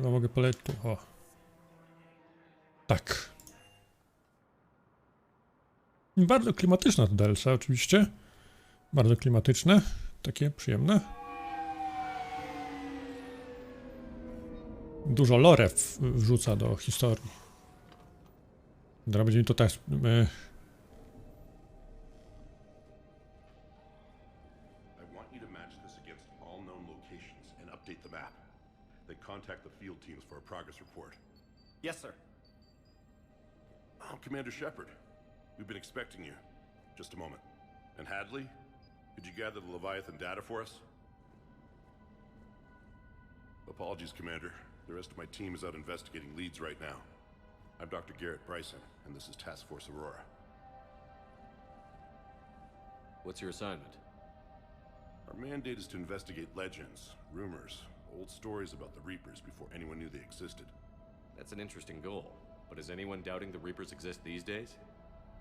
A mogę polecieć tu, o. Tak. Bardzo klimatyczna to DLC oczywiście. Bardzo klimatyczne. Takie przyjemne. Dużo lore wrzuca do historii. Teraz będzie mi to tak... Contact the field teams for a progress report. Yes, sir. I'm Commander Shepard. We've been expecting you. Just a moment. And Hadley, could you gather the Leviathan data for us? Apologies, Commander. The rest of my team is out investigating leads right now. I'm Dr. Garrett Bryson, and this is Task Force Aurora. What's your assignment? Our mandate is to investigate legends, rumors, old stories about the Reapers before anyone knew they existed. That's an interesting goal. But is anyone doubting the Reapers exist these days?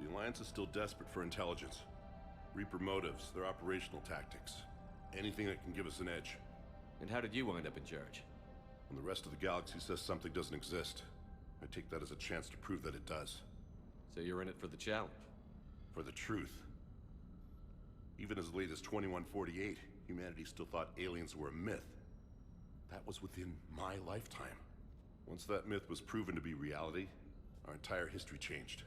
The Alliance is still desperate for intelligence. Reaper motives, their operational tactics. Anything that can give us an edge. And how did you wind up in charge? When the rest of the galaxy says something doesn't exist, I take that as a chance to prove that it does. So you're in it for the challenge? For the truth. Even as late as 2148, humanity still thought aliens were a myth. That was within my lifetime. Once that myth was proven to be reality, our entire history changed.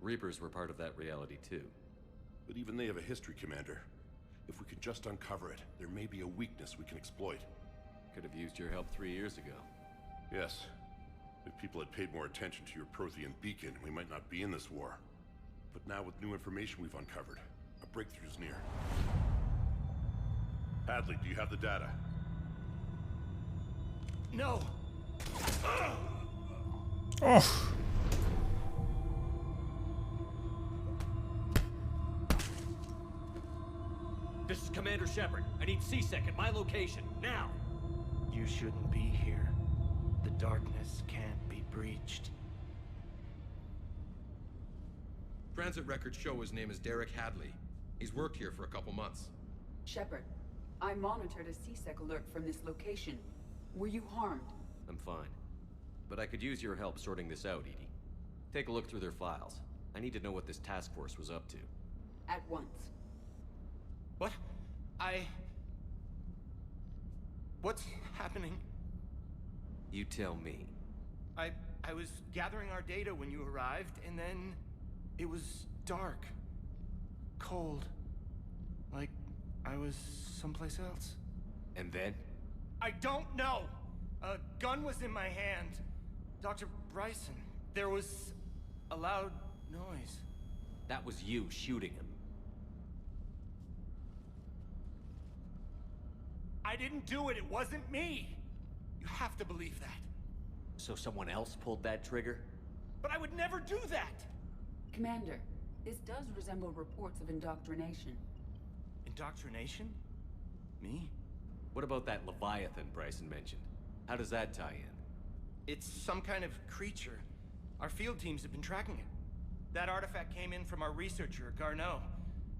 Reapers were part of that reality too. But even they have a history, Commander. If we could just uncover it, there may be a weakness we can exploit. Could have used your help 3 years ago. Yes. If people had paid more attention to your Prothean beacon, we might not be in this war. But now with new information we've uncovered, a breakthrough's near. Hadley, do you have the data? No! Och! This is Commander Shepard. I need C-Sec at my location, now! You shouldn't be here. The darkness can't be breached. Transit records show his name is Derek Hadley. He's worked here for a couple months. Shepard, I monitored a C-Sec alert from this location. Were you harmed? I'm fine. But I could use your help sorting this out, Edie. Take a look through their files. I need to know what this task force was up to. At once. What? What's happening? You tell me. I was gathering our data when you arrived, and then... it was dark. Cold. Like I was someplace else. And then? I don't know! A gun was in my hand. Dr. Bryson, there was a loud noise. That was you shooting him. I didn't do it, it wasn't me! You have to believe that. So someone else pulled that trigger? But I would never do that! Commander, this does resemble reports of indoctrination. Indoctrination? Me? What about that Leviathan Bryson mentioned? How does that tie in? It's some kind of creature. Our field teams have been tracking it. That artifact came in from our researcher, Garneau.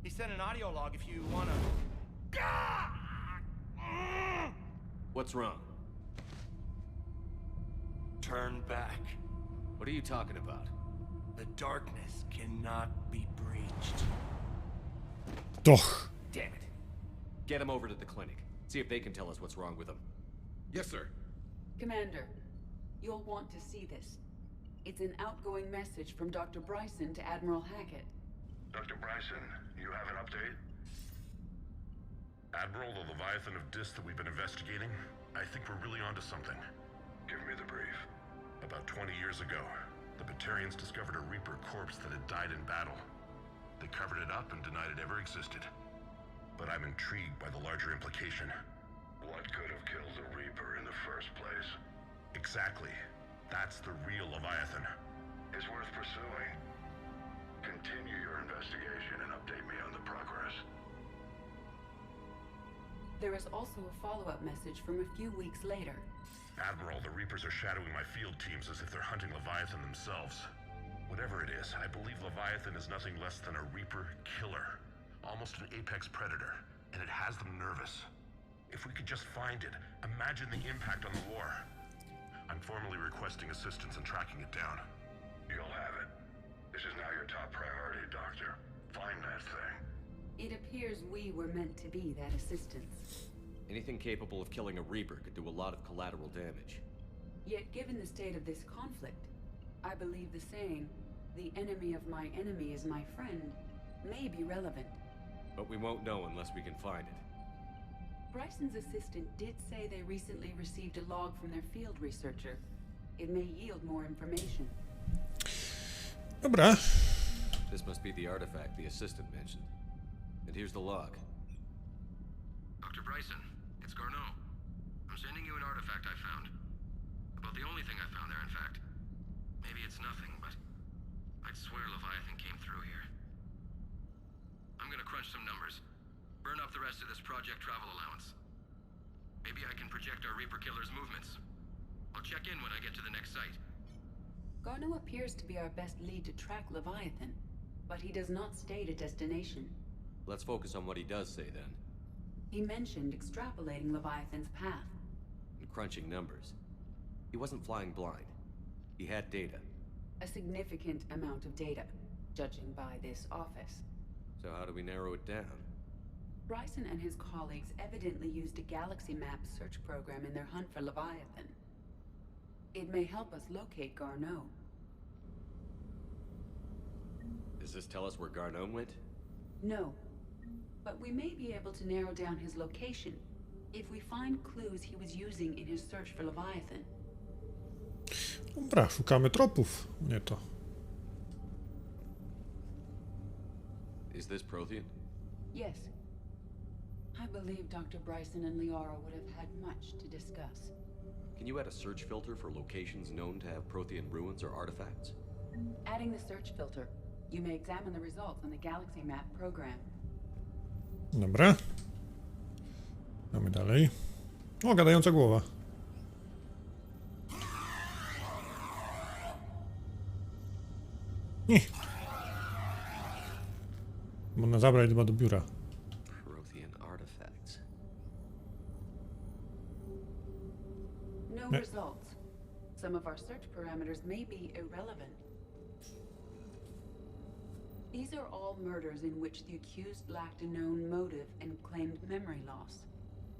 He sent an audio log if you wanna... What's wrong? Turn back. What are you talking about? The darkness cannot be breached. Doch. Damn it. Get him over to the clinic. See if they can tell us what's wrong with him. Yes, sir. Commander, you'll want to see this. It's an outgoing message from Dr. Bryson to Admiral Hackett. Dr. Bryson, you have an update? Admiral, the Leviathan of Dis that we've been investigating, I think we're really onto something. Give me the brief. About 20 years ago, the Batarians discovered a Reaper corpse that had died in battle. They covered it up and denied it ever existed. But I'm intrigued by the larger implication. What could have killed the Reaper in the first place? Exactly. That's the real Leviathan. It's worth pursuing. Continue your investigation and update me on the progress. There is also a follow-up message from a few weeks later. Admiral, the Reapers are shadowing my field teams as if they're hunting Leviathan themselves. Whatever it is, I believe Leviathan is nothing less than a Reaper killer. Almost an apex predator, and it has them nervous. If we could just find it, imagine the impact on the war. I'm formally requesting assistance in tracking it down. You'll have it. This is now your top priority, Doctor. Find that thing. It appears we were meant to be that assistance. Anything capable of killing a Reaper could do a lot of collateral damage. Yet given the state of this conflict, I believe the saying, "The enemy of my enemy is my friend," may be relevant. But we won't know unless we can find it. Bryson's assistant did say they recently received a log from their field researcher. It may yield more information. Dobra. This must be the artifact the assistant mentioned. And here's the log. Dr. Bryson, it's Garneau. I'm sending you an artifact I found. About the only thing I found there, in fact. Maybe it's nothing, but I'd swear Leviathan came through here. I'm gonna crunch some numbers. Burn up the rest of this project travel allowance. Maybe I can project our Reaper killer's movements. I'll check in when I get to the next site. Garneau appears to be our best lead to track Leviathan, but he does not state a destination. Let's focus on what he does say then. He mentioned extrapolating Leviathan's path. And crunching numbers. He wasn't flying blind. He had data. A significant amount of data, judging by this office. So how do we narrow it down? Bryson and his colleagues evidently used a galaxy map search program in their hunt for Leviathan. It may help us locate Garneau. Does this tell us where Garneau went? No, but we may be able to narrow down his location if we find clues he was using in his search for Leviathan. Dobra, szukamy tropów. Nie to. Is this Prothean? Yes. I believe Dr. Bryson and Liara would have had much to discuss. Can you add a search filter for locations known to have Prothean ruins or artifacts? Adding the search filter, you may examine the results on the Galaxy Map program. Dobra. Mamy dalej. O, gadająca głowa. Nie. Można zabrać chyba do biura. Prothean artifacts. No results. Some of our search parameters may be irrelevant. These are all murders in which the accused lacked a known motive and claimed memory loss.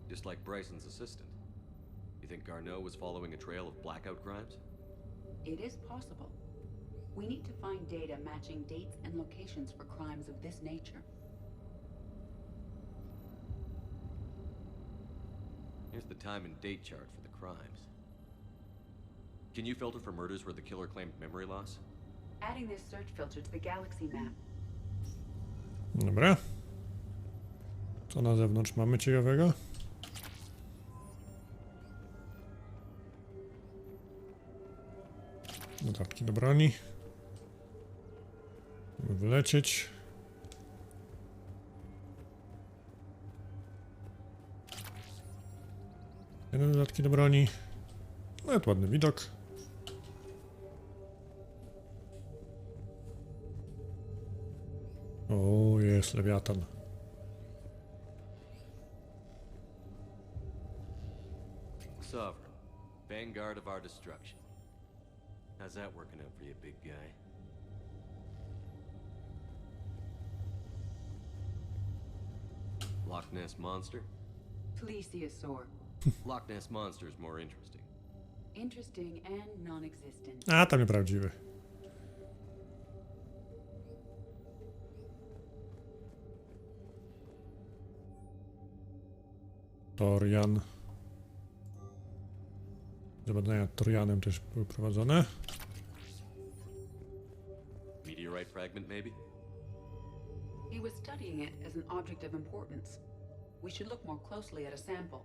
Just like Bryson's assistant. You think Garneau was following a trail of blackout crimes? It is possible. We need to find data matching dates and locations for crimes of this nature. Here's the time and date chart for the crimes. Can you filter for murders where the killer claimed memory loss? Adding this search filter to the Galaxy Map. Dobra. Co na zewnątrz mamy ciekawego? Dodatki do broni. Żeby wylecieć. Jeden dodatki do broni. Nawet ładny widok. O, jest Lewiatan. Sovereign. Vanguard of our destruction. How's that working out for you, big guy? Loch Ness Monster? Plesiosaur. Loch Ness Monster is more interesting. Interesting and non-existent. A, tam nieprawdziwy. Torian. Badania Torianem też były prowadzone. Meteorite fragment, maybe? He was studying it as an object of importance. We should look more closely at a sample.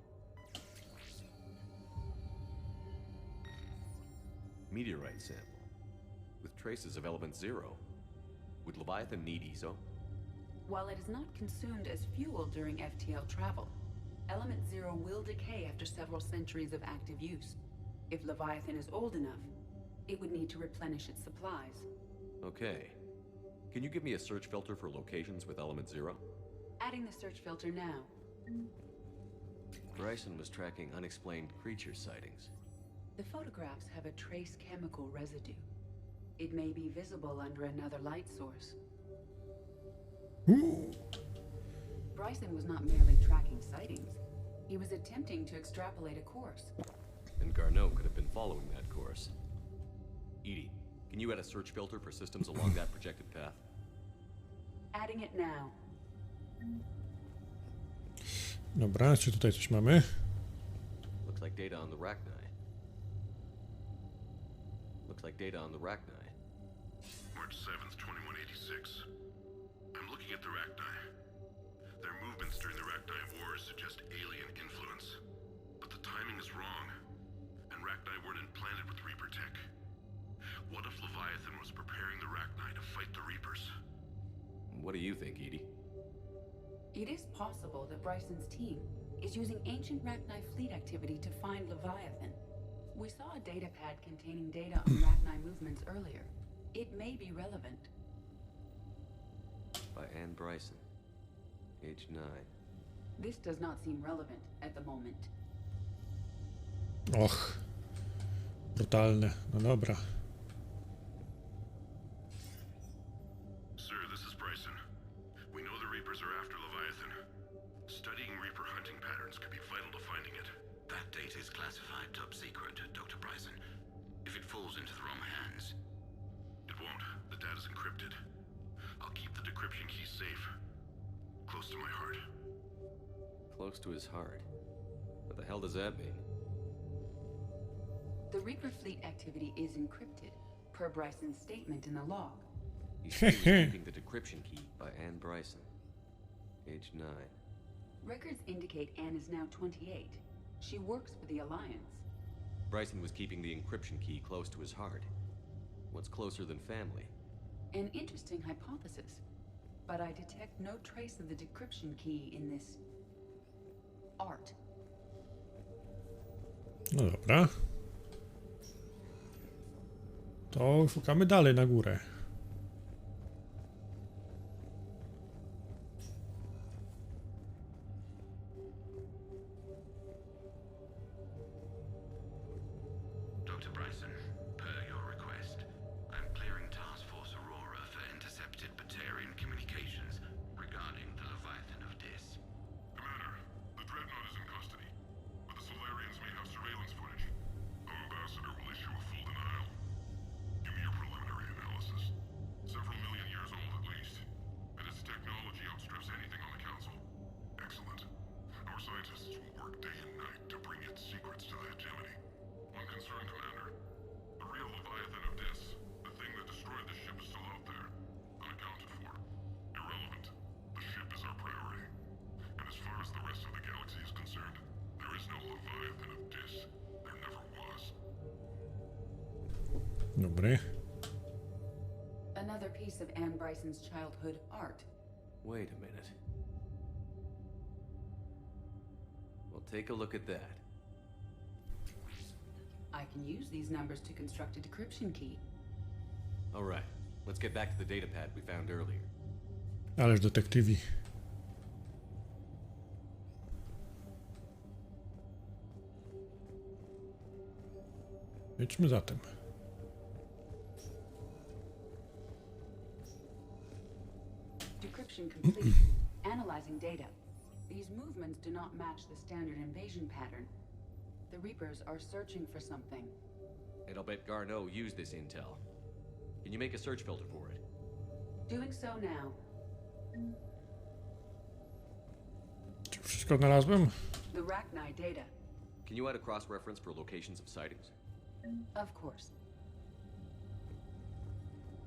Meteorite sample. With traces of element 0. Would Leviathan need ESO? While it is not consumed as fuel during FTL travel, element 0 will decay after several centuries of active use. If Leviathan is old enough, it would need to replenish its supplies. Okay. Can you give me a search filter for locations with element 0? Adding the search filter now. Bryson was tracking unexplained creature sightings. The photographs have a trace chemical residue. It may be visible under another light source. Uuu. Bryson was not merely tracking sightings. He was attempting to extrapolate a course. And Garneau could have been following that course. Edie, can you add a search filter for systems along that projected path? Adding it now. Dobra, czy tutaj coś mamy? Looks like data on the Rachni. Looks like data on the Rachni. March 7th, 2186. I'm looking at the Rachni. Their movements during the Rachni Wars suggest alien influence. But the timing is wrong. And Rachni weren't implanted with Reaper tech. What if Leviathan was preparing the Rachni to fight the Reapers? What do you think, Edie? It is possible that Bryson's team is using ancient Rachni fleet activity to find Leviathan. We saw a datapad containing data on Rachni movements earlier. It may be relevant. By Anne Bryson. Age 9. This does not seem relevant at the moment. Och. Brutalne. No dobra. Sir, this is Bryson. We know the Reapers are after Leviathan. Studying Reaper hunting patterns could be vital to finding it. That data is classified top secret, Dr. Bryson. If it falls into the wrong hands... It won't. The data's encrypted. I'll keep the decryption key safe. Close to my heart. Close to his heart. What the hell does that mean? The Reaper fleet activity is encrypted, per Bryson's statement in the log. He's keeping the decryption key by Anne Bryson. Age 9. Records indicate Anne is now 28. She works for the Alliance. Bryson was keeping the encryption key close to his heart. What's closer than family? An interesting hypothesis, but I detect no trace of the decryption key in this... art. No dobra. To szukamy dalej na górę. Dr. Bryson, per your request, I'm clearing Task Force Aurora for intercepted Batarian communications regarding the Leviathan of Dis. Commander, the Dreadnought is in custody, but the Solarians may have surveillance footage. Our ambassador will issue a full denial. Give me your preliminary analysis. Several million years old at least, and its technology outstrips anything on the Council. Excellent. Our scientists will work day and night to bring its secrets to the hegemony. One concern, Commander. The real Leviathan of Dis, the thing that destroyed the ship, is still out there, unaccounted for. Irrelevant. The ship is our priority. And as far as the rest of the galaxy is concerned, there is no Leviathan of Dis. There never was. Dobry. Another piece of Anne Bryson's childhood art. Wait a minute. Well, take a look at that. I can use these numbers to construct a decryption key. All right, let's get back to the datapad we found earlier. Ależ detektywi. Jedźmy zatem. Decryption complete. Analyzing data. These movements do not match the standard invasion pattern. The Reapers are searching for something. And I'll bet Garneau used this intel. Can you make a search filter for it? Doing so now. Czy wszystko znalazłem? The Rachni data. Can you add a cross-reference for locations of sightings? Of course.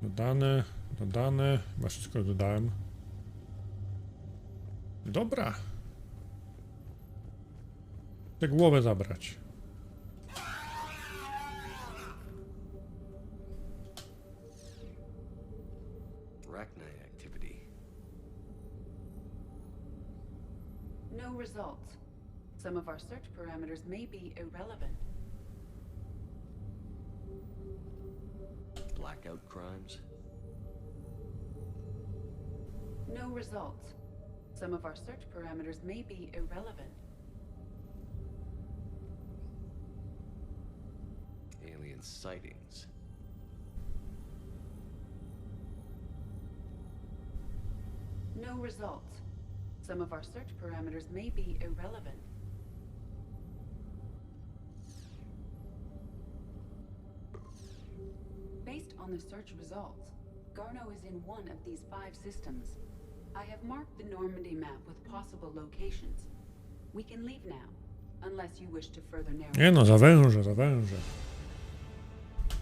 Dodane, dodane. Chyba wszystko dodałem. Dobra. Tę głowę zabrać. Rachni activity. No results. Some of our search parameters may be irrelevant. Blackout crimes? No results. Some of our search parameters may be irrelevant. alien sightings. No results. Some of our search parameters may be irrelevant. Based on the search results, Garneau is in one of these 5 systems. I have marked the Normandy map with possible locations. We can leave now, unless you wish to further narrow. Nie no, zawężę, zawężę.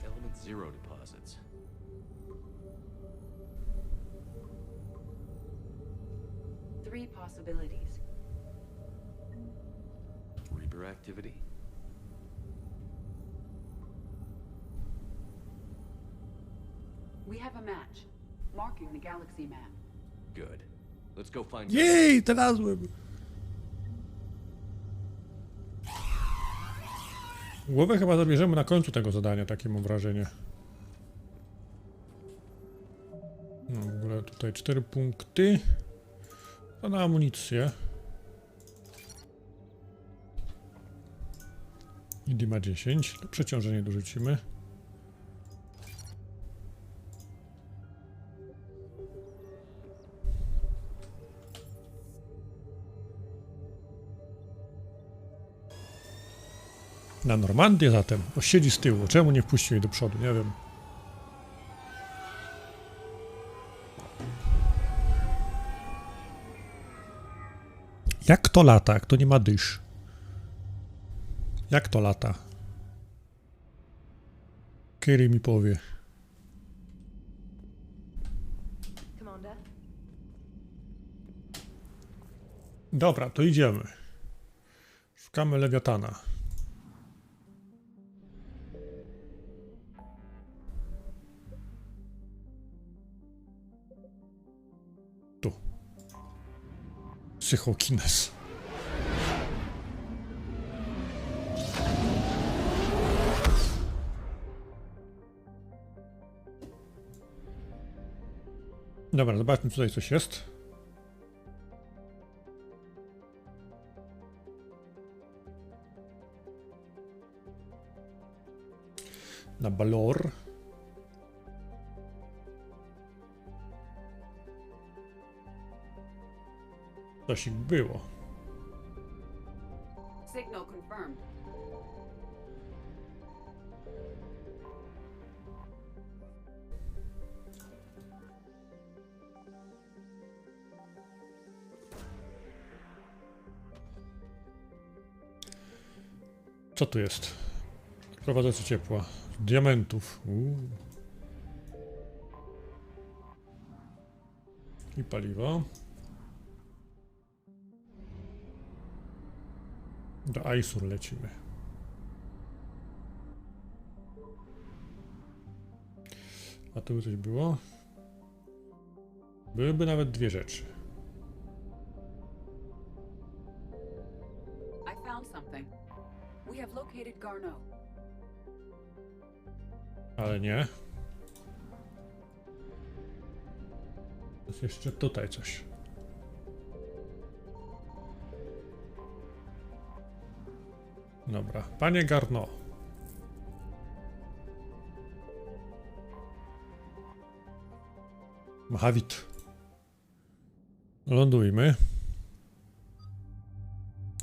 Element Zero deposits. Three possibilities. Reaper activity? We have a match, marking the galaxy map. Good. Let's go find... Jej, znalazłem! Głowę chyba zabierzemy na końcu tego zadania, takie mam wrażenie. No w ogóle tutaj 4 punkty. To na amunicję. ID ma 10. To przeciążenie dorzucimy. Na Normandię zatem. O, siedzi z tyłu. Czemu nie wpuścił jej do przodu? Nie wiem. Jak to lata? Jak to nie ma dysz? Jak to lata? Kerry mi powie. Dobra, to idziemy. Szukamy Lewiatana. Tu. Psychokines. Dobra, zobaczmy, tutaj coś jest. Na balor. Coś ich było. Signal confirmed. Co tu jest? Prowadzący ciepła. Diamentów. I paliwo. Do Aisur lecimy. A tu coś było? Byłyby nawet 2 rzeczy. I found something. We have located Garneau. Ale nie. Jest jeszcze tutaj coś. Dobra, panie Garneau. Machawit. Lądujmy.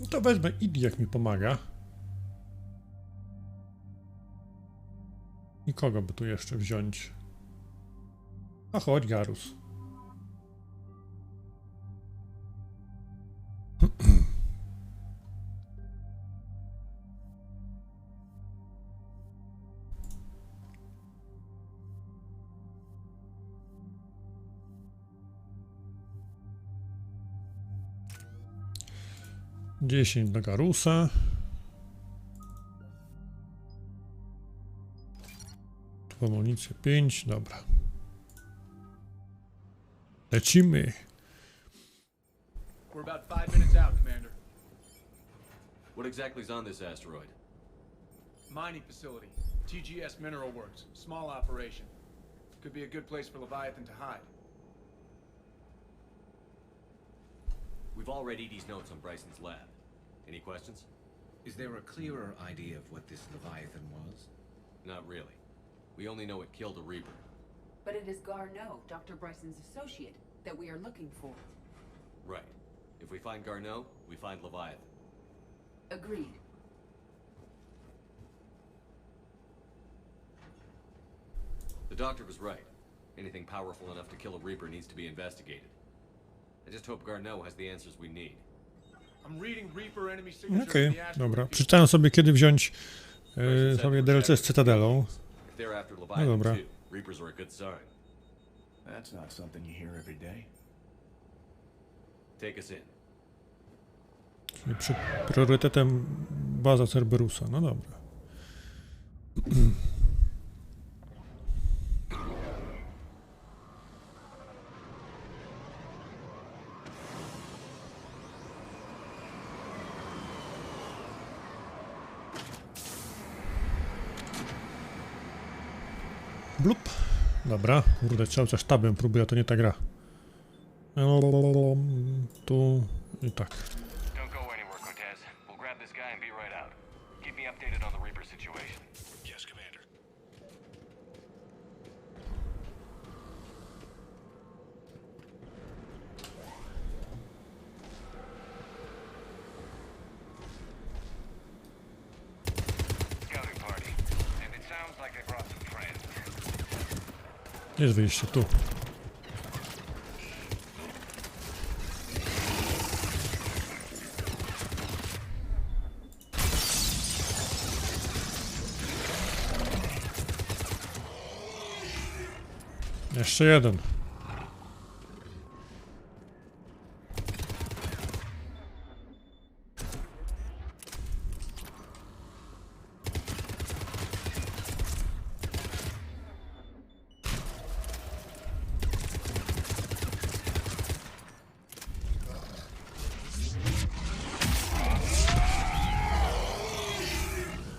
No to wezmę Idi, jak mi pomaga. I kogo by tu jeszcze wziąć? A chodź, Garus. Dziesięć do Garusa. Tu amunicję 5, dobra. Lecimy. We're about 5 minutes out, Commander. What exactly is on this asteroid? Mining facility. TGS Mineral Works. Small operation. Could be a good place for Leviathan to hide. We've all read Edie's notes on Bryson's lab. Any questions? Is there a clearer idea of what this Leviathan was? Not really. We only know it killed a Reaper. But it is Garneau, Dr. Bryson's associate, that we are looking for. Right. If we find Garneau, we find Leviathan. Agreed. The doctor was right. Anything powerful enough to kill a Reaper needs to be investigated. I just hope Garneau has the answers we need. I'm reading Reaper enemy signature Okej, in the Astro dobra. Repeater. Przeczytałem sobie, kiedy wziąć sobie DLC z Cytadelą. If they're after Leviathan dobra. too, Reapers are a good sign. That's not something you hear every day. Take us in. Czyli priorytetem baza Cerberusa. No dobra. Blup. Dobra, kurde, cały czas tabem próbuję, a to nie ta gra. Tu i tak. Don't go anywhere, Cortez. We'll grab this guy and be right out. Keep me updated on the Reaper situation. Yes, Commander. Scouting party. And it sounds like they brought some friends. Jest wyjście, tu. Jeszcze jeden.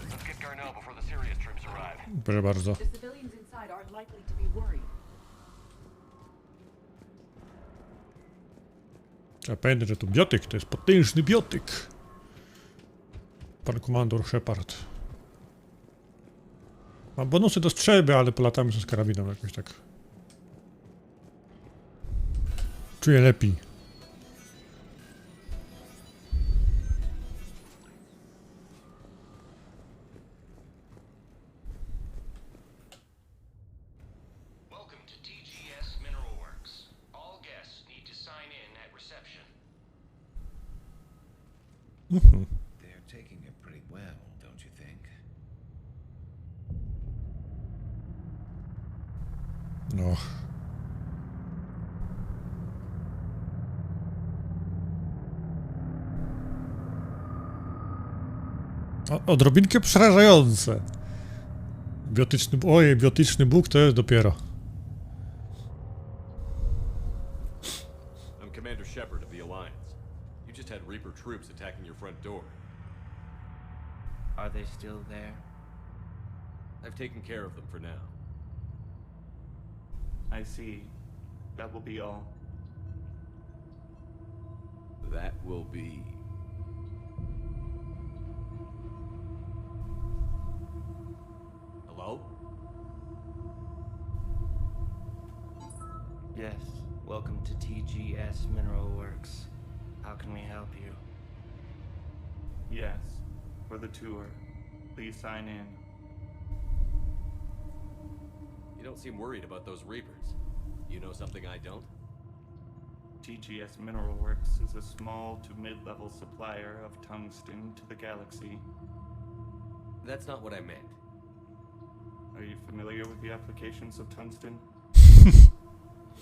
Let's get Garneau before the serious troops arrive. Proszę bardzo. The civilians inside aren't likely to be worried. Trzeba pamiętać, że tu biotyk, to jest potężny biotyk. Pan komandor Shepard. Ma bonusy do strzelby, ale polatamy z karabinem jakoś tak. Czuję lepiej. Welcome to TGS Mineral Works. All guests need to sign in at reception. They're taking it pretty well, don't you think? No. Odrobinkę przerażające. Biotyczny, ojej, biotyczny Bóg to jest dopiero. I'm Commander Shepard of the Alliance. You just had Reaper troops attacking your front door. Are they still there? I've taken care of them for now. I see. That will be all. That will be... Hello? Yes. Welcome to TGS Mineral Works. How can we help you? Yes. For the tour. Please sign in. You don't seem worried about those Reapers. You know something I don't? TGS Mineral Works is a small to mid-level supplier of tungsten to the galaxy. That's not what I meant. Are you familiar with the applications of tungsten?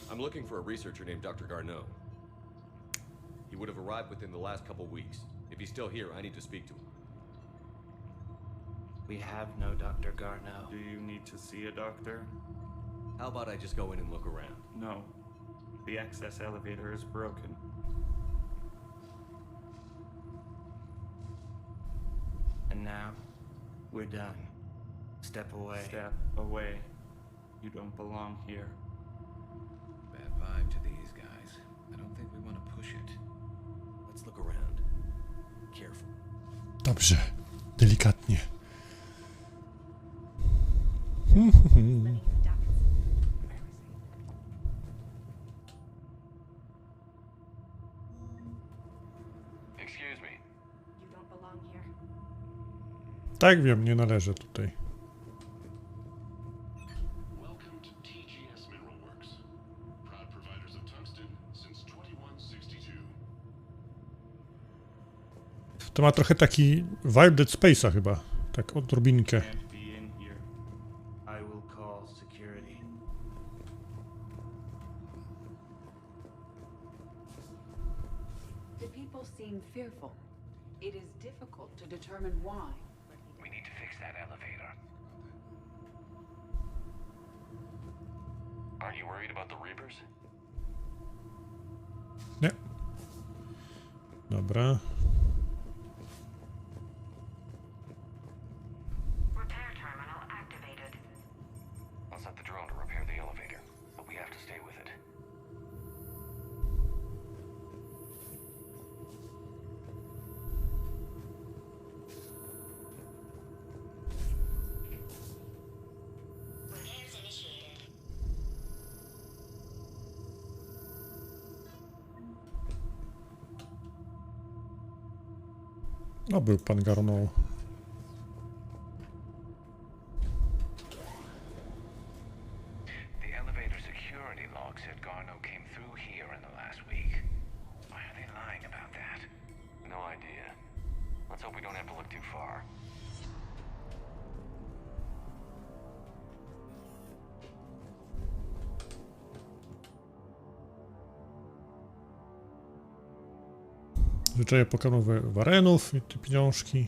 I'm looking for a researcher named Dr. Garneau. He would have arrived within the last couple weeks. If he's still here, I need to speak to him. We have no Dr. Garneau. Do you need to see a doctor? How about I just go in and look around? No. The access elevator is broken. And now, we're done. Step away. Step away. You don't belong here. Bad vibe to these guys. I don't think we want to push it. Let's look around. Careful. Dobrze. Delikatnie. Excuse me. You don't belong here. Tak wiem, nie należę tutaj. Welcome to TGS Mineral Works. Proud providers of tungsten since 2162. To ma trochę taki vibe Dead Space'a chyba. Tak odrobinkę. Can't be in here. I will call security. The people seem fearful. It is difficult to determine why. We need to fix that elevator. Aren't you worried about the Reapers? Nie. Dobra. Repair terminal activated. I'll set the drone to repair the elevator, but we have to stay with it. Repairs initiated. No, był pan Garnął. The elevator security log said Garneau came through here in the last week. Why are they lying about that? No idea. Let's hope we don't have to look too far. Zwyczaje pokonowe Warenów i te pieniążki.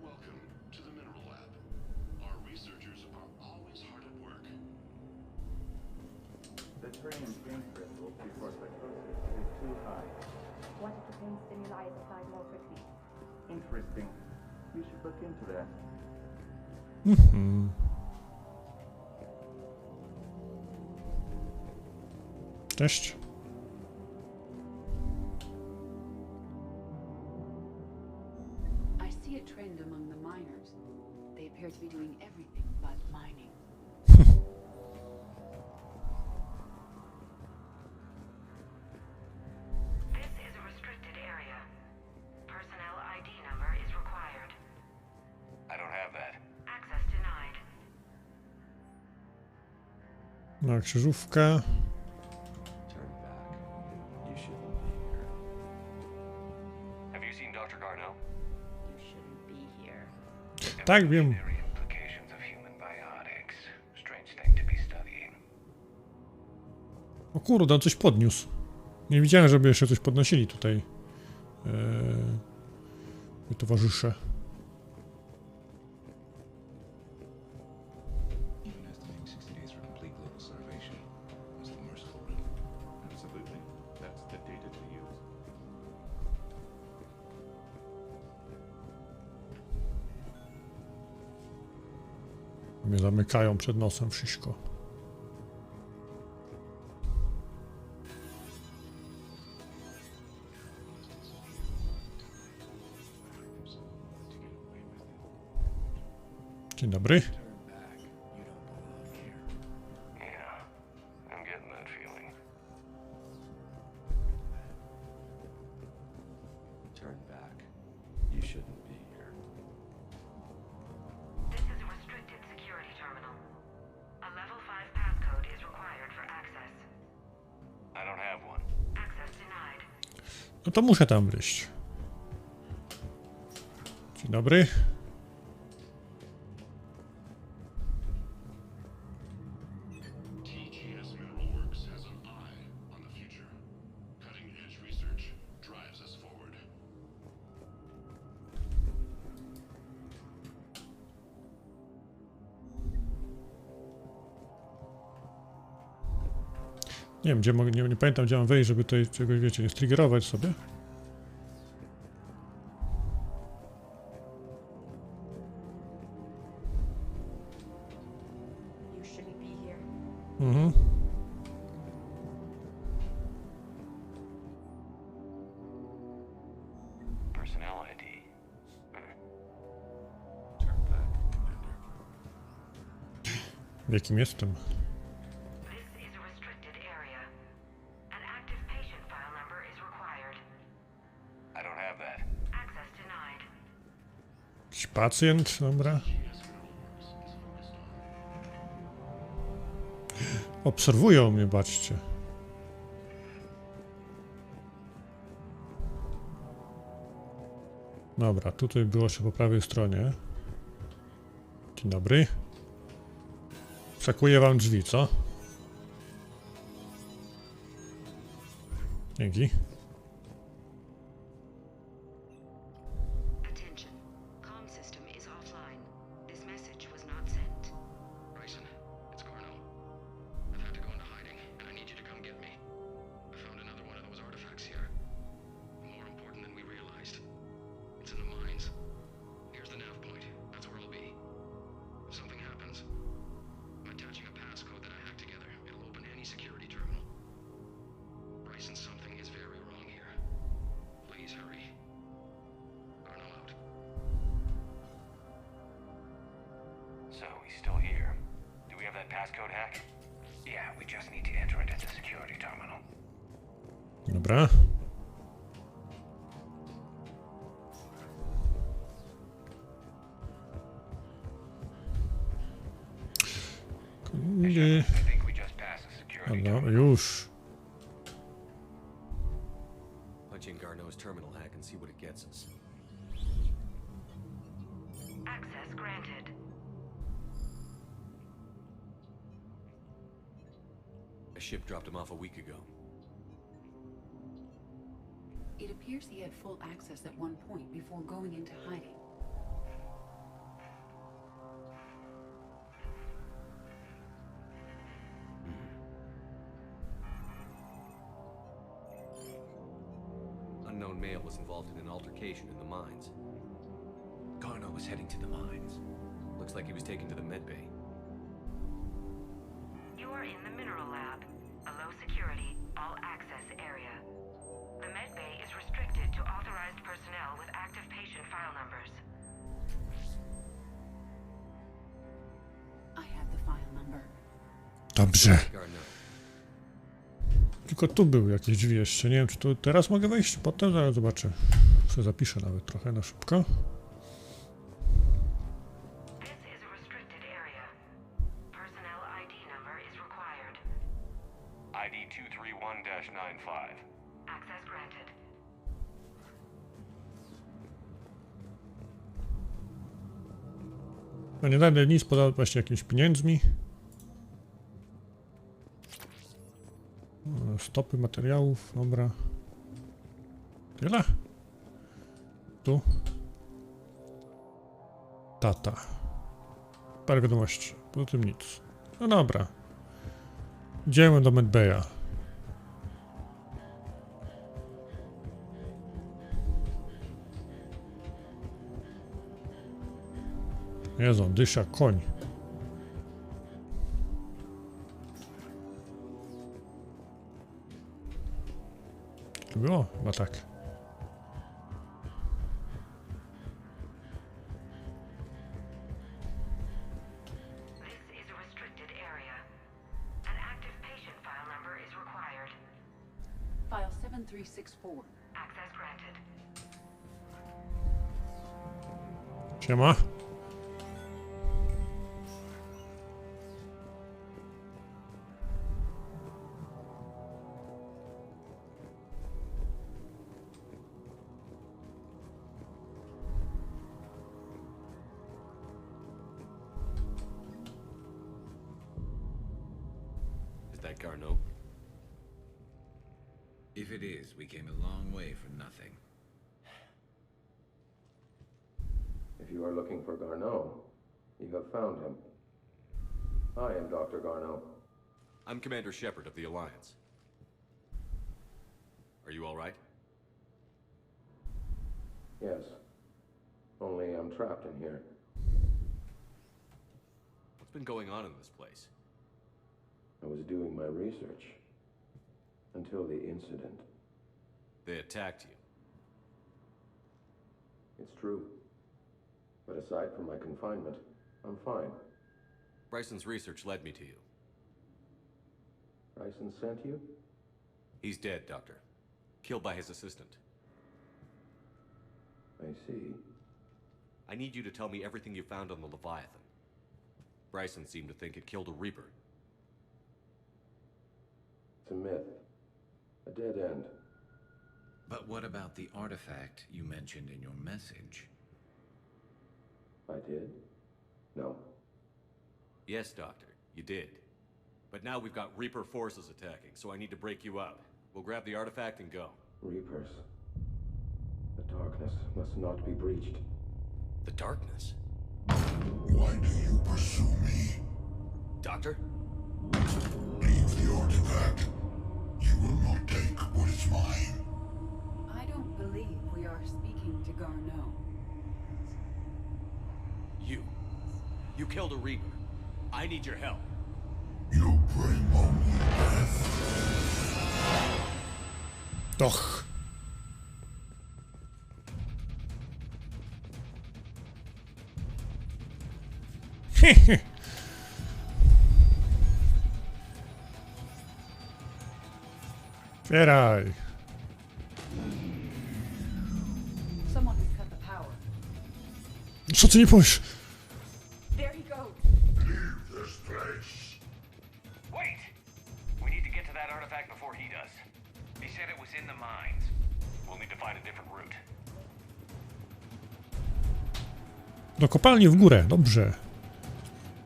Welcome to the Mineral Lab. Our researchers are always hard at work. The tritium pain crystals before psychosis is too high. What if the pain stimuli is applied more quickly? Interesting. You should look into that. Cześć. I see a trend among the miners. They appear to be doing everything but mining. This is a restricted area. Personnel ID number is required. I don't have that. Access denied. No, krzyżówka. Turn back. You shouldn't be here. Have you seen Dr. Garneau? You shouldn't be here. Tak, wiem. Evolutionary implications of human biotics. Strange thing to be studying. O kurde, on coś podniósł. Nie widziałem, żeby jeszcze coś podnosili tutaj. Moi towarzysze. Even estimating 60 days for complete global starvation is the merciful route. Absolutely. That's the data to use. Mnie zamykają przed nosem wszystko. Dzień dobry. Yeah, I'm getting that feeling. Turn back. You shouldn't be here. This is a restricted security terminal. A level 5 passcode is required for access. I don't have one. Access denied. No to muszę tam wejść. Dzień dobry. TGS Mineral Works has an eye on the future. Cutting edge research drives us forward. Nie wiem, gdzie mogę, nie pamiętam, gdzie mam wejść, żeby tutaj czegoś, wiecie, nie striggerować sobie. You shouldn't be here. Mhm. W jakim jestem? This is a restricted area. An active patient file number is required. I don't have that. Access denied. Jakiś pacjent, dobra. Obserwują mnie, baczcie. Dobra, tutaj było się po prawej stronie. Dzień dobry. Przakuję wam drzwi, co? Dzięki. Attention. Comm system is offline. This message was not sent. Bryson, it's Garno. I've had to go into hiding, and I need you to come get me. I found another one of those artifacts here. More important than we realized. It's in the mines. Here's the nav point. That's where I'll be. If something happens, I'm attaching a passcode that I hacked together. It'll open any security terminal. Bryson, something is very wrong here. Please hurry. Garno out. So, he's still here. Do we have that passcode hack? Yeah, we just need to enter into the security terminal. Dobra. Nie. I think we just passed the security Dobra, terminal. już. Punch in Garneau's terminal hack and see what it gets us. Access granted. A ship dropped him off a week ago. It appears he had full access at one point before going into hiding. Unknown male was involved in an altercation in the mines. Garneau was heading to the mines. Looks like he was taken to the medbay. You are in the mineral lab, a low security, all access area. The medbay is restricted to authorized personnel with active patient file numbers. I have the file number. Dobrze. Garneau. Tylko tu były jakieś drzwi jeszcze. Nie wiem, czy tu teraz mogę wejść. Potem zaraz zobaczę. Sobie zapiszę nawet trochę na szybko. This is a restricted area. Personnel ID number is required. ID 231-95. Access granted. No nie damy nic poza właśnie jakimiś pieniędzmi. Stopy materiałów, dobra. Tyle? Tu. Tata. Parę wiadomości. Poza tym nic. No dobra. Idziemy do medbaya. Jezu, dysza koń. To było? Chyba tak. This is a restricted area. An active patient file number is required. File 7364. Access granted. Siema. Is that Garneau? If it is, we came a long way for nothing. If you are looking for Garneau, you have found him. I am Dr. Garneau. I'm Commander Shepard of the Alliance. Are you all right? Yes. Only I'm trapped in here. What's been going on in this place? I was doing my research. Until the incident. They attacked you. It's true. But aside from my confinement, I'm fine. Bryson's research led me to you. Bryson sent you? He's dead, Doctor. Killed by his assistant. I see. I need you to tell me everything you found on the Leviathan. Bryson seemed to think it killed a Reaper. It's a myth. A dead end. But what about the artifact you mentioned in your message? I did? No. Yes, Doctor, you did. But now we've got Reaper forces attacking, so I need to break you up. We'll grab the artifact and go. Reapers. The darkness must not be breached. The darkness? Why do you pursue me? Doctor? Leave the artifact. You will not take what is mine. I don't believe we are speaking to Garneau. You killed a Reaper. I need your help. You bring only death. Doch. Otwieraj. Someone has cut the power. Co ty nie powiesz? There he goes. Leave this place. Wait! We need to get to that artifact before he does. He said it was in the mines. We'll need to find a different route. Do kopalni w górę, dobrze.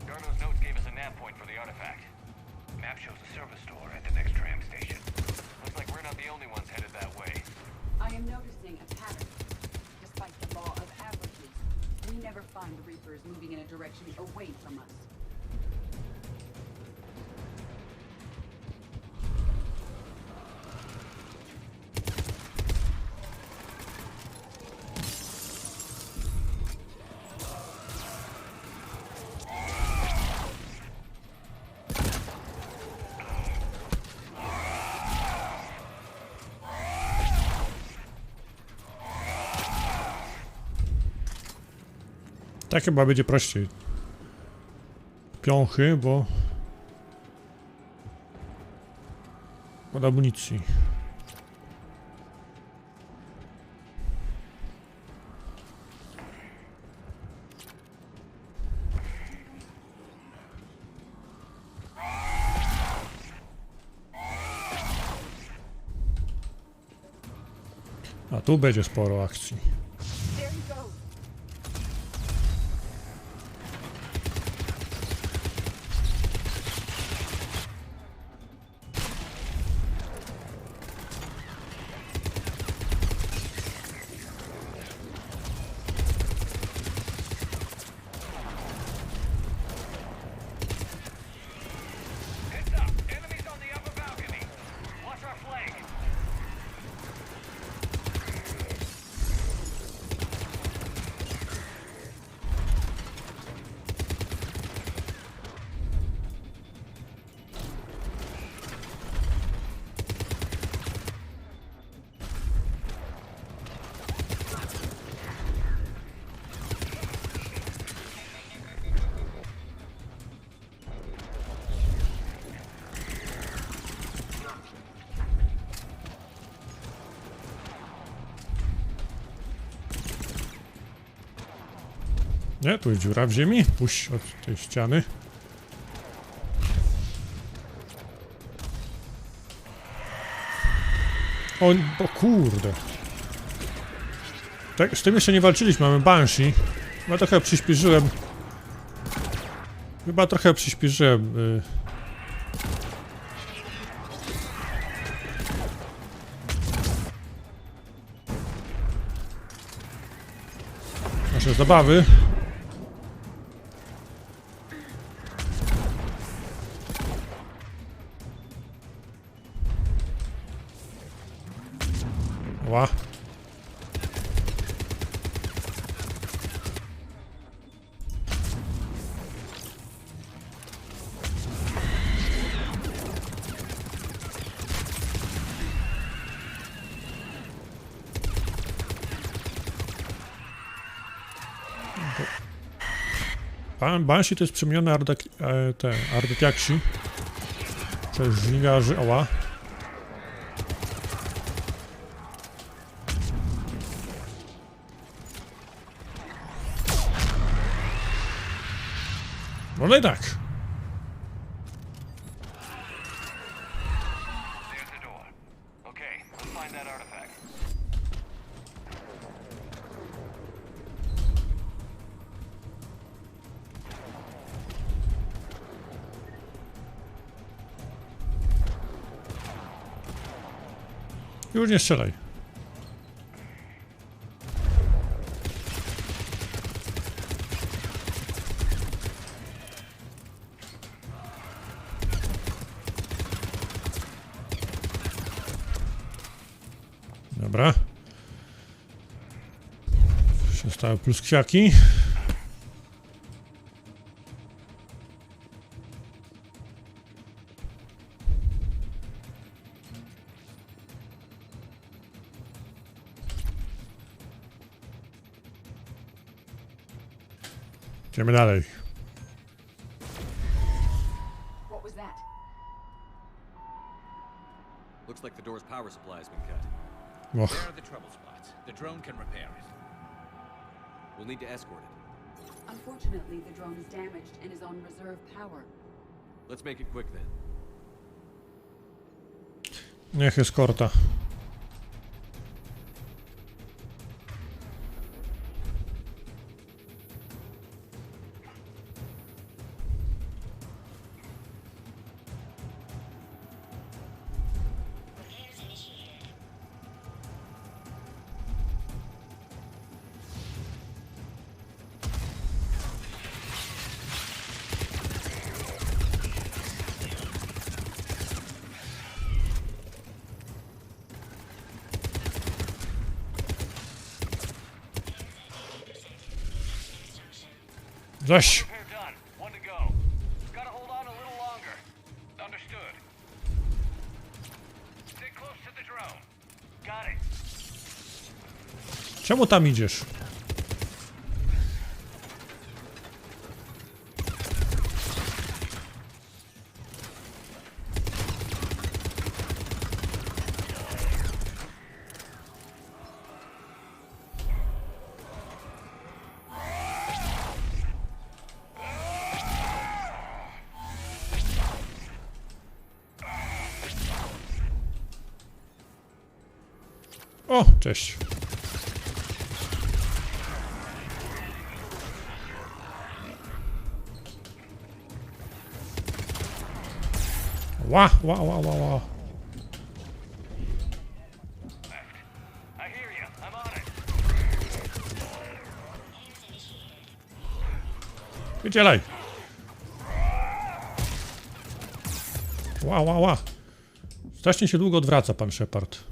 Garneau's notes gave us a nav point for the artifact. Map shows a service door at the next tram station. Looks like we're not the only ones headed that way. I am noticing a pattern. Despite the law of averages, we never find Reapers moving in a direction away from us. Tak chyba będzie prościej. Piąchy, bo... Od amunicji. A tu będzie sporo akcji. There he goes. Heads up! Enemies on the upper balcony! Watch our flank! Nie, tu jest dziura w ziemi. Puść od tej ściany. O kurde. Tak, z tym jeszcze nie walczyliśmy, mamy Banshee. Chyba trochę przyspieszyłem. Nasze zabawy. Ła. Banshee to jest przemienione Ardetiaksi przez żniwiarzy. Oła. No i tak. There's the door. Okay, let's find that artifact. Już nie strzelaj. Dobra. Zostały pluskwiaki. Idziemy dalej. What was that? Looks like the door's power supply has been cut. Och. There are the trouble spots. The drone can repair it. We'll need to escort it. Unfortunately, the drone is damaged and is on reserve power. Let's make it quick then. Niech eskorta. Zaś. Repair done. One to go. Gotta hold on a little longer. Understood. Stay close to the drone. Got it. Czemu tam idziesz? O, cześć. Ła. I hear you. I'm on it. Wydzielaj. Ła. Strasznie się długo odwraca pan Shepard.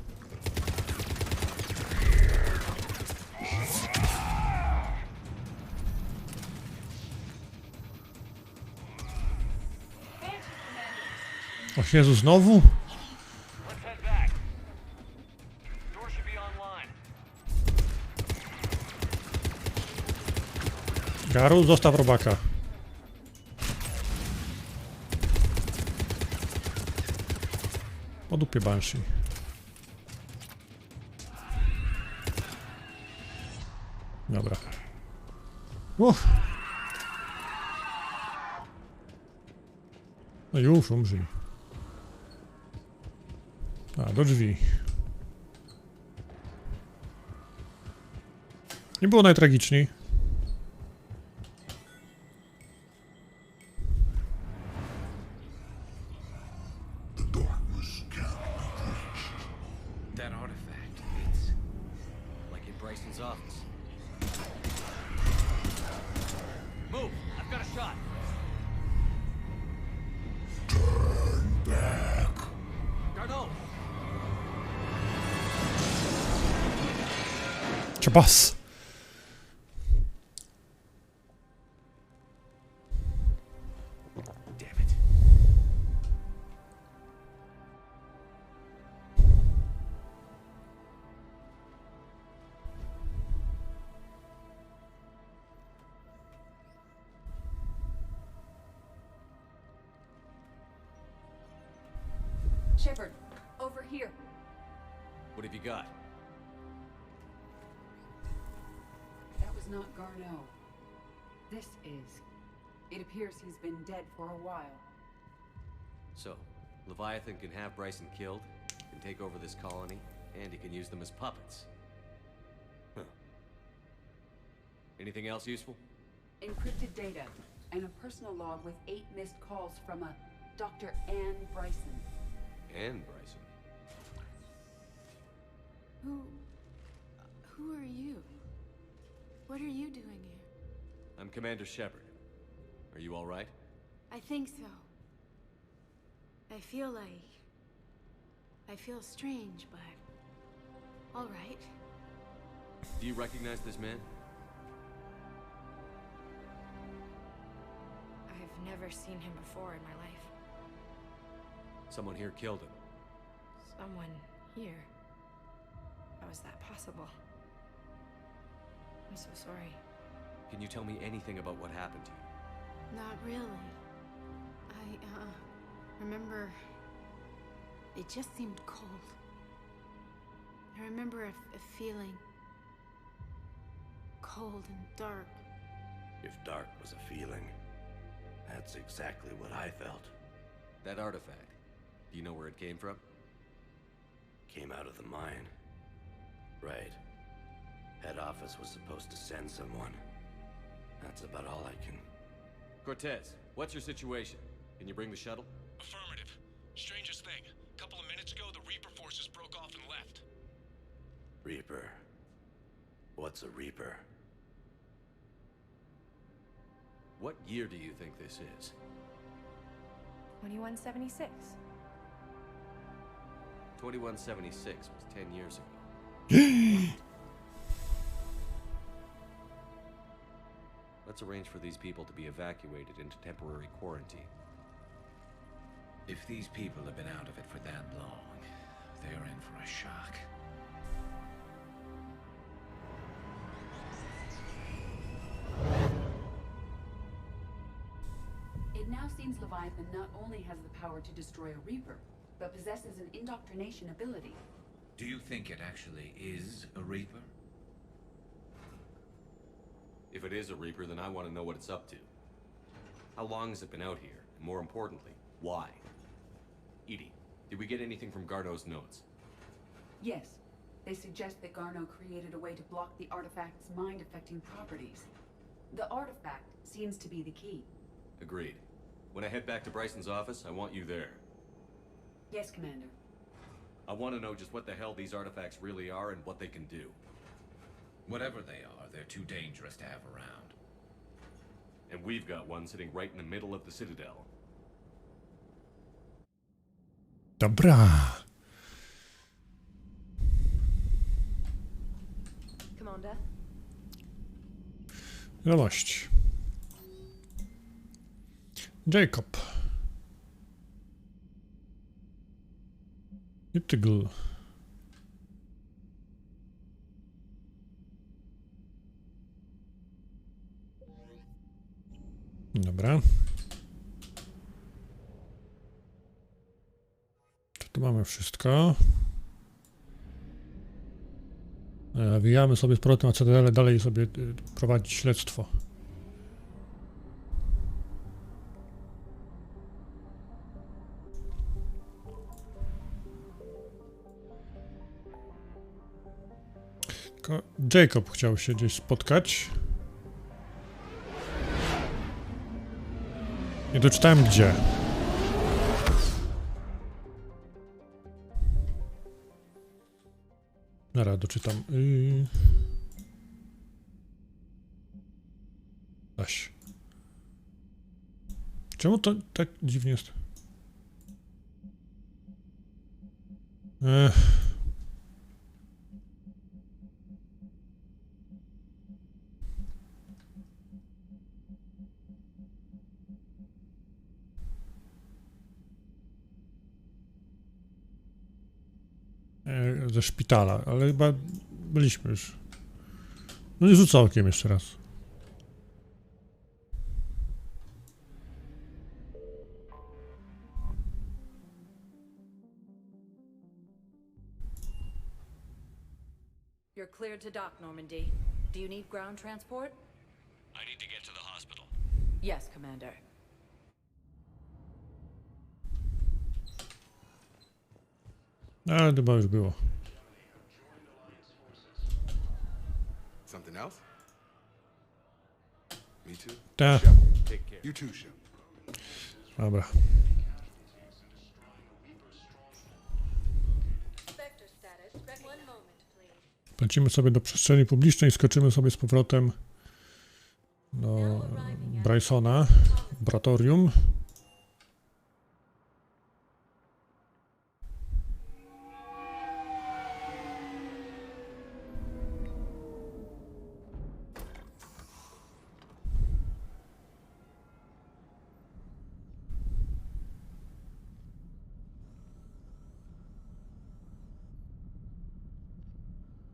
O Jezu, znowu? Let's head back. Door should be online. Garu, zostaw robaka. Po dupie Banshee. Dobra. No już, umrzyj. A, do drzwi. Nie było najtragiczniej. That artifact, it's Like in Bryson's office. move. I've got a shot. Garneau. Ciabas. Damn it. Shepard, over here. What have you got? That was not Garneau. This is. It appears he's been dead for a while. So, Leviathan can have Bryson killed, can take over this colony, and he can use them as puppets. Huh. Anything else useful? Encrypted data, and a personal log with 8 missed calls from a Dr. Ann Bryson. Ann Bryson? Who are you? What are you doing here? I'm Commander Shepard. Are you all right? I think so. I feel strange, but all right. Do you recognize this man? I've never seen him before in my life. Someone here killed him. Someone here? How is that possible? I'm so sorry. Can you tell me anything about what happened to you? Not really. I remember it just seemed cold. I remember a feeling cold and dark. If dark was a feeling, that's exactly what I felt. That artifact, do you know where it came from? Came out of the mine. Right. Head office was supposed to send someone. That's about all I can... Cortez, what's your situation? Can you bring the shuttle? Affirmative. Strangest thing. A couple of minutes ago, the Reaper forces broke off and left. Reaper? What's a Reaper? What year do you think this is? 2176. 2176 was 10 years ago. Let's arrange for these people to be evacuated into temporary quarantine. If these people have been out of it for that long, they're in for a shock. It now seems Leviathan not only has the power to destroy a Reaper, but possesses an indoctrination ability. Do you think it actually is a Reaper? If it is a Reaper, then I want to know what it's up to. How long has it been out here? And more importantly, why? Edie, did we get anything from Garneau's notes? Yes. They suggest that Garneau created a way to block the artifact's mind-affecting properties. The artifact seems to be the key. Agreed. When I head back to Bryson's office, I want you there. Yes, Commander. I want to know just what the hell these artifacts really are and what they can do. Whatever they are, they're too dangerous to have around. And we've got one sitting right in the middle of the Citadel. Dobra. Commander? Wiadomość. Jacob. I tygl. Dobra. Tu mamy wszystko. Wijamy sobie z powrotem na CDL, dalej sobie prowadzić śledztwo. Tylko Jacob chciał się gdzieś spotkać. Nie doczytałem gdzie. Zaraz doczytam. Aś. Czemu to tak dziwnie jest? Ze szpitala, ale chyba byliśmy już. No nie rzucę okiem jeszcze raz. You're cleared to dock, Normandy. Do you need ground transport? I need to get to the hospital. Yes, Commander. Ale chyba już było. Something else? Me too. Ta. You too, Shep. Dobra. Lecimy sobie do przestrzeni publicznej, skoczymy sobie z powrotem do Brysona, laboratorium.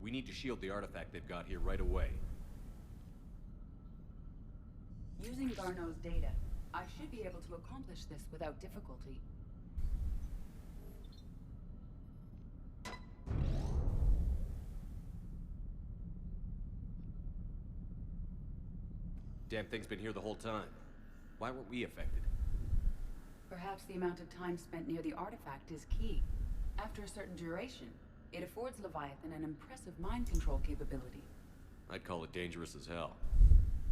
We need to shield the artifact they've got here right away. Using Garneau's data, I should be able to accomplish this without difficulty. Damn thing's been here the whole time. Why weren't we affected? Perhaps the amount of time spent near the artifact is key. After a certain duration, it affords Leviathan an impressive mind control capability. I'd call it dangerous as hell.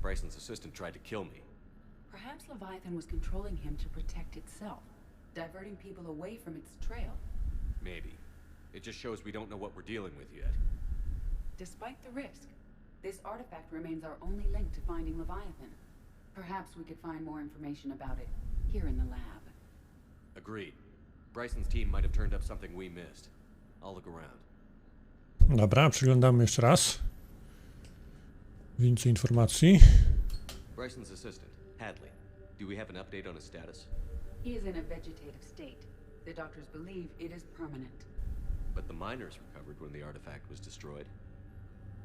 Bryson's assistant tried to kill me. Perhaps Leviathan was controlling him to protect itself, diverting people away from its trail. Maybe. It just shows we don't know what we're dealing with yet. Despite the risk, this artifact remains our only link to finding Leviathan. Perhaps we could find more information about it here in the lab. Agreed. Bryson's team might have turned up something we missed. I'll look around. Dobra, przyglądamy jeszcze raz. Więcej informacji. Bryson's assistant, Hadley. Do we have an update on his status? He is in a vegetative state. The doctors believe it is permanent. But the miners recovered when the artifact was destroyed.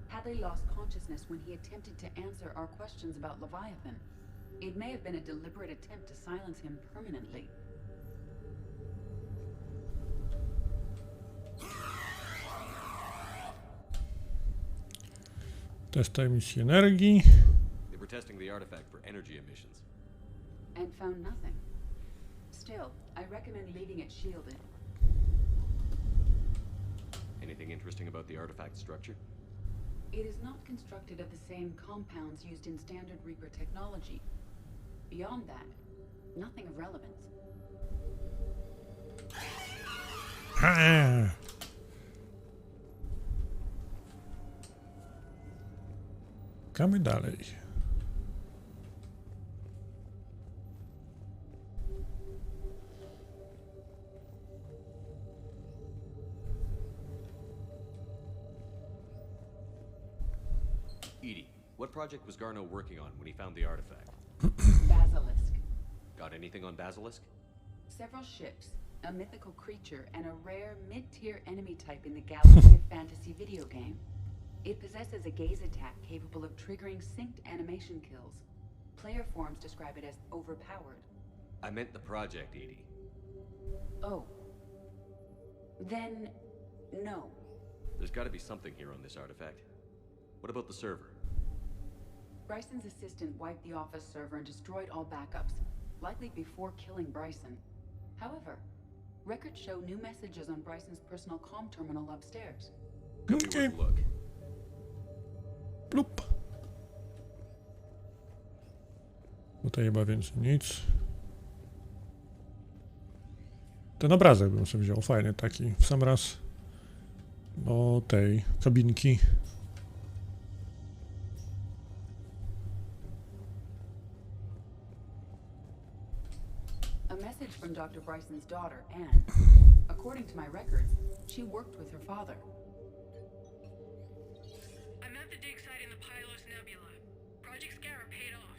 Hadley lost consciousness when he attempted to answer our questions about Leviathan. It may have been a deliberate attempt to silence him permanently. Test emisji energii. They were testing the artifact for energy emissions. And found nothing. Still, I recommend leaving it shielded. Anything interesting about the artifact structure? It is not constructed of the same compounds used in standard Reaper technology. Beyond that, nothing of relevance. Ha! Czekamy dalej. Edie, what project was Garneau working on when he found the artifact? Basilisk. Got anything on Basilisk? Several ships, a mythical creature, and a rare mid-tier enemy type in the Galaxy of Fantasy video game. It possesses a gaze attack capable of triggering synced animation kills. Player forums describe it as overpowered. I meant the project, Edie. Oh. Then, no. There's got to be something here on this artifact. What about the server? Bryson's assistant wiped the office server and destroyed all backups, likely before killing Bryson. However, records show new messages on Bryson's personal comm terminal upstairs. Could be worth a look. Plup. Tutaj chyba więcej nic. Ten obrazek bym sobie wziął, fajny taki, w sam raz do tej kabinki. A message from Dr. Bryson's daughter, Anne. According to my records, she worked with her father. I'm at the dig site in the Pylos Nebula. Project Scarab paid off.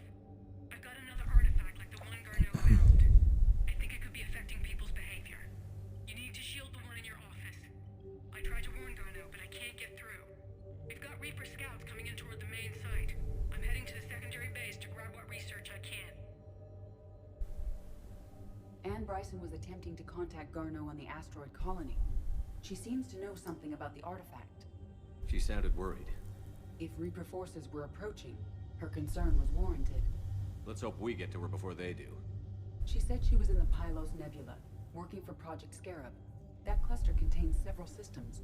I've got another artifact like the one Garneau found. I think it could be affecting people's behavior. You need to shield the one in your office. I tried to warn Garneau, but I can't get through. We've got Reaper scouts coming in toward the main site. I'm heading to the secondary base to grab what research I can. Anne Bryson was attempting to contact Garneau on the asteroid colony. She seems to know something about the artifact. She sounded worried. If Reaper forces were approaching, her concern was warranted. Let's hope we get to her before they do. She said she was in the Pylos Nebula, working for Project Scarab. That cluster contains several systems.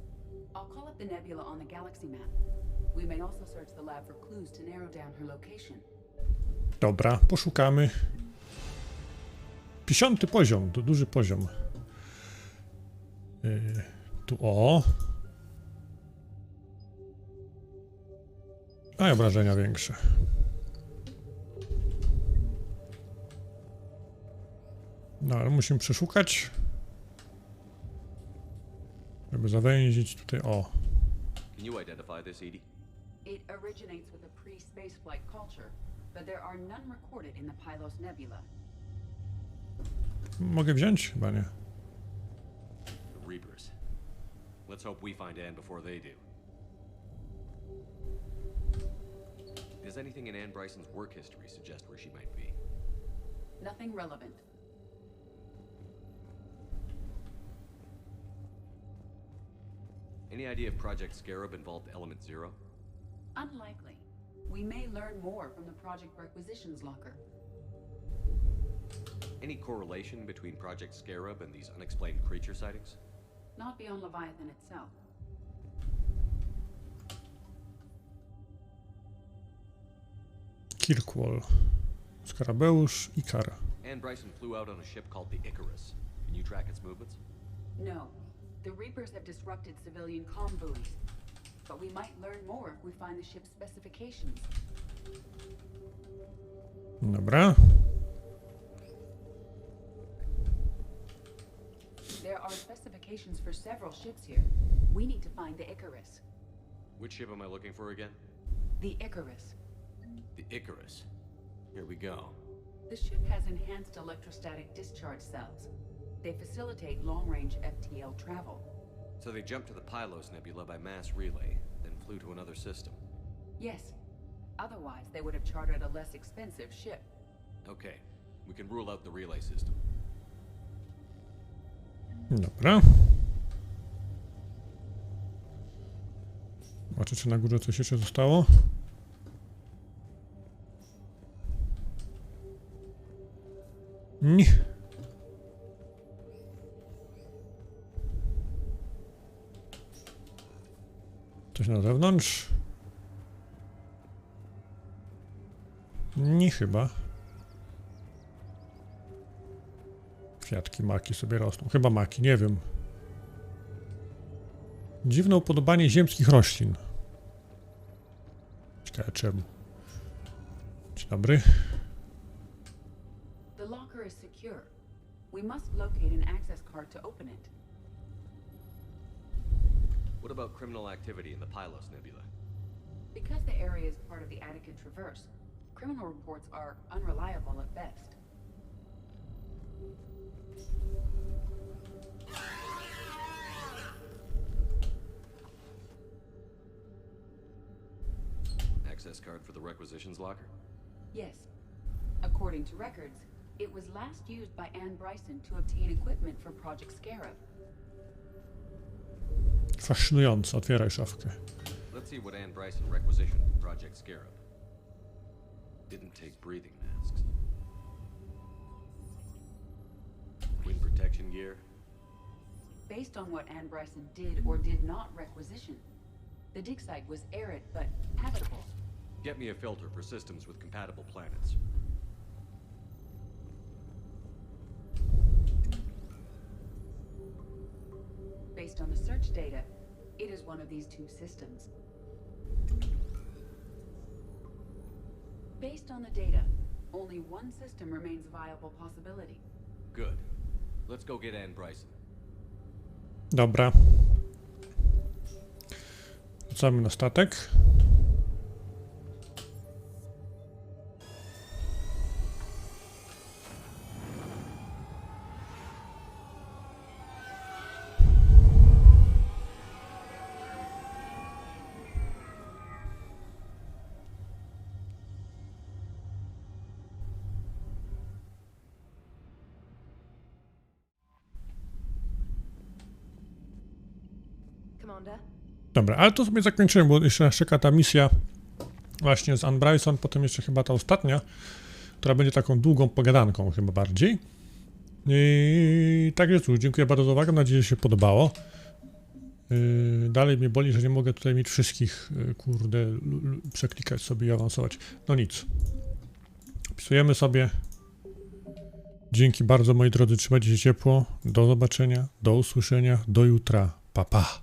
I'll call up the nebula on the galaxy map. We may also search the lab for clues to narrow down her location. Dobra, poszukamy. 50. poziom, to duży poziom. Tu o. A i obrażenia większe. No, ale musimy przeszukać, żeby zawęzić tutaj o. Can you identify this, Edie? It originates with a pre-spaceflight culture, but there are none recorded in the Pylos Nebula. Mogę wziąć? Chyba nie. The Reapers. Let's hope we find Anne before they do. Does anything in Anne Bryson's work history suggest where she might be? Nothing relevant. Any idea if Project Scarab involved Element Zero? Unlikely. We may learn more from the Project Requisitions Locker. Any correlation between Project Scarab and these unexplained creature sightings? Not beyond Leviathan itself. Kirkwall. Skarabeusz, Ikar. Anne Bryson flew out on a ship called the Icarus. Can you track its movements? No. The Reapers have disrupted civilian comm buoys. But we might learn more if we find the ship's specifications. Dobra. There are specifications for several ships here. We need to find the Icarus. Which ship am I looking for again? The Icarus. The Icarus. Here we go. The ship has enhanced electrostatic discharge cells. They facilitate long-range FTL travel. So they jumped to the Pylos Nebula by mass relay, then flew to another system. Yes. Otherwise, they would have chartered a less expensive ship. Okay, we can rule out the relay system. Dobra. Zobaczę, czy na górze coś jeszcze zostało. Nie. Coś na zewnątrz? Nie chyba. Kwiatki, maki sobie rosną. Chyba maki, nie wiem. Dziwne upodobanie ziemskich roślin. Ciekawe czemu. Dzień dobry. The locker is secure. We must locate an access card to open it. What about criminal activity in the Pylos Nebula? Because the area is part of the Attica Traverse, criminal reports are unreliable at best. Access card for the requisitions locker? Yes. According to records, it was last used by Anne Bryson to obtain equipment for Project Scarab. Fascynujące. Otwieraj szafkę. Let's see what Anne Bryson requisitioned from Project Scarab. Didn't take breathing masks. Wind protection gear. Based on what Anne Bryson did or did not requisition, the dig site was arid but habitable. Get me a filter for systems with compatible planets. Based on the search data, it is one of these two systems. Based on the data, only one system remains a viable possibility. Good. Let's go get Anne Bryson. Dobra. Wracamy na statek. Commander, Dobra, ale to sobie zakończyłem, bo jeszcze nas czeka ta misja właśnie z Anne Bryson, potem jeszcze chyba ta ostatnia, która będzie taką długą pogadanką chyba bardziej. I tak jest, dziękuję bardzo za uwagę, mam nadzieję, że się podobało. Dalej mnie boli, że nie mogę tutaj mieć wszystkich, kurde, przeklikać sobie i awansować. No nic. Wpisujemy sobie. Dzięki bardzo, moi drodzy, trzymajcie się ciepło. Do zobaczenia, do usłyszenia, do jutra. Pa, pa.